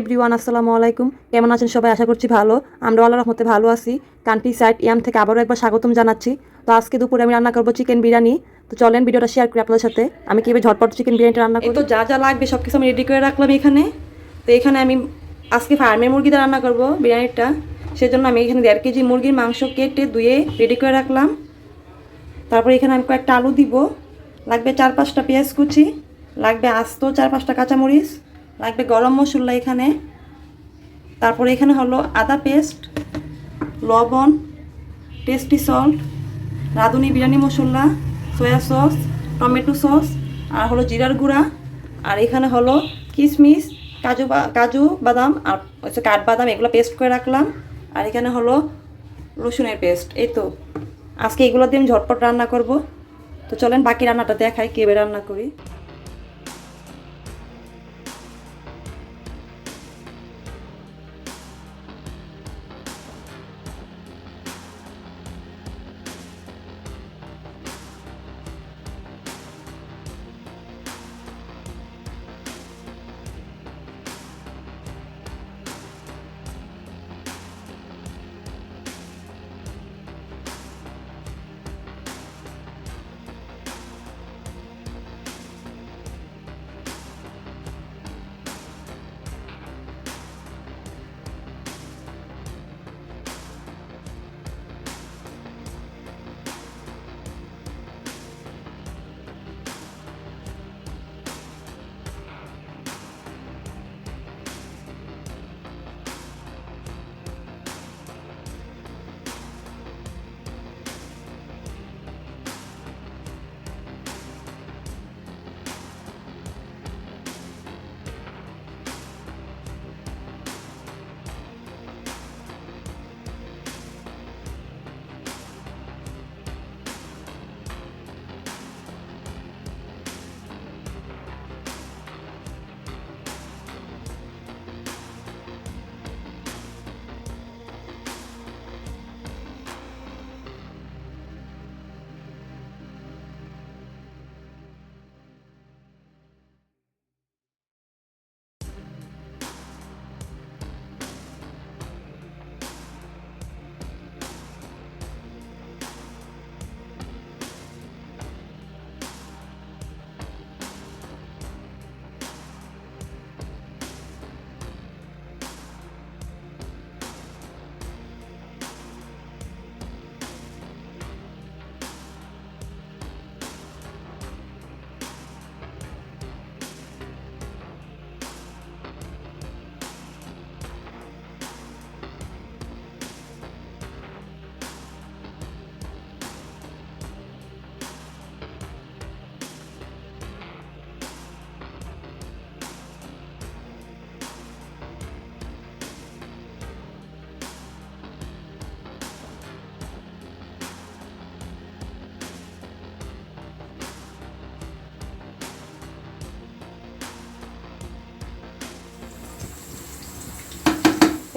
Everyone, আসসালামু আলাইকুম। কেমন আছেন সবাই? আশা করছি ভালো। আমরা আল্লাহর রহমতে ভালো আছি। কান্ট্রি সাইড ইয়াম থেকে আবারও একবার স্বাগতম জানাচ্ছি। তো আজকে দুপুরে আমি রান্না করবো চিকেন বিরিয়ানি। তো চলেন ভিডিওটা শেয়ার করি আপনাদের সাথে আমি কীভাবে ঝটপট চিকেন বিরিয়ানিটা রান্না করি। তো যা যা লাগবে সব কিছু আমি রেডি করে রাখলাম এখানে। তো এখানে আমি আজকে ফার্মের মুরগিতে রান্না করবো বিরিয়ানিটা। সেজন্য আমি এখানে 1.5 কেজি মুরগির মাংস কেটে ধুয়ে রেডি করে রাখলাম। তারপর এখানে আমি কয়েকটা আলু দিব, লাগবে 4-5টা পেঁয়াজ কুচি, লাগবে আস্ত 4-5টা কাঁচামরিচ, লাগবে গরম মশলা এখানে। তারপরে এখানে হলো আদা পেস্ট, লবণ, টেস্টি সল্ট, রাঁধুনি বিরিয়ানি মশলা, সয়া সস, টমেটো সস, আর হলো জিরার গুঁড়া। আর এখানে হলো কিশমিশ, কাজু বাদাম আর হচ্ছে কাঠবাদাম, এগুলো পেস্ট করে রাখলাম। আর এখানে হলো রসুনের পেস্ট। এই তো আজকে এগুলো দিয়ে আমি ঝটপট রান্না করব। তো চলেন বাকি রান্নাটা দেখাই কীভাবে রান্না করি।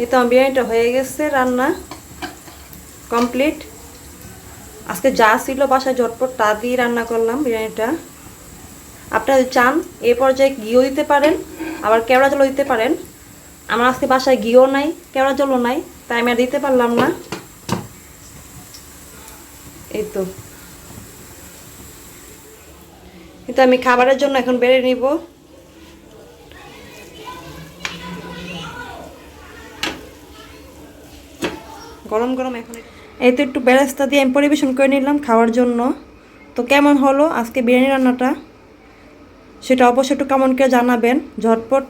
এই তো বিরিয়ানিটা হয়ে গেছে, রান্না কমপ্লিট। আজকে যা ছিল বাসায় ঝটপট তা দিয়ে রান্না করলাম বিরিয়ানিটা। আপনারা যদি চান এই পর্যায়ে ঘিও দিতে পারেন, আবার কেওড়া জলও দিতে পারেন। আমার আজকে বাসায় ঘিও নাই, কেওড়া জলও নাই, তাই আমি আর দিতে পারলাম না। এই তো কিন্তু আমি খাবারের জন্য এখন বেড়ে নিব। গরম গরম এখন এই তো একটু বেরেস্তা দিয়ে আমি পরিবেশন করে নিলাম খাওয়ার জন্য। তো কেমন হলো আজকে বিরিয়ানি রান্নাটা, সেটা অবশ্যই একটু কমেন্ট করে জানাবেন। ঝটপট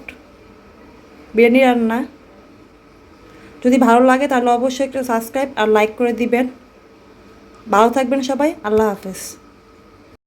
বিরিয়ানি রান্না যদি ভালো লাগে তাহলে অবশ্যই একটু সাবস্ক্রাইব আর লাইক করে দিবেন। ভালো থাকবেন সবাই, আল্লাহ হাফেজ।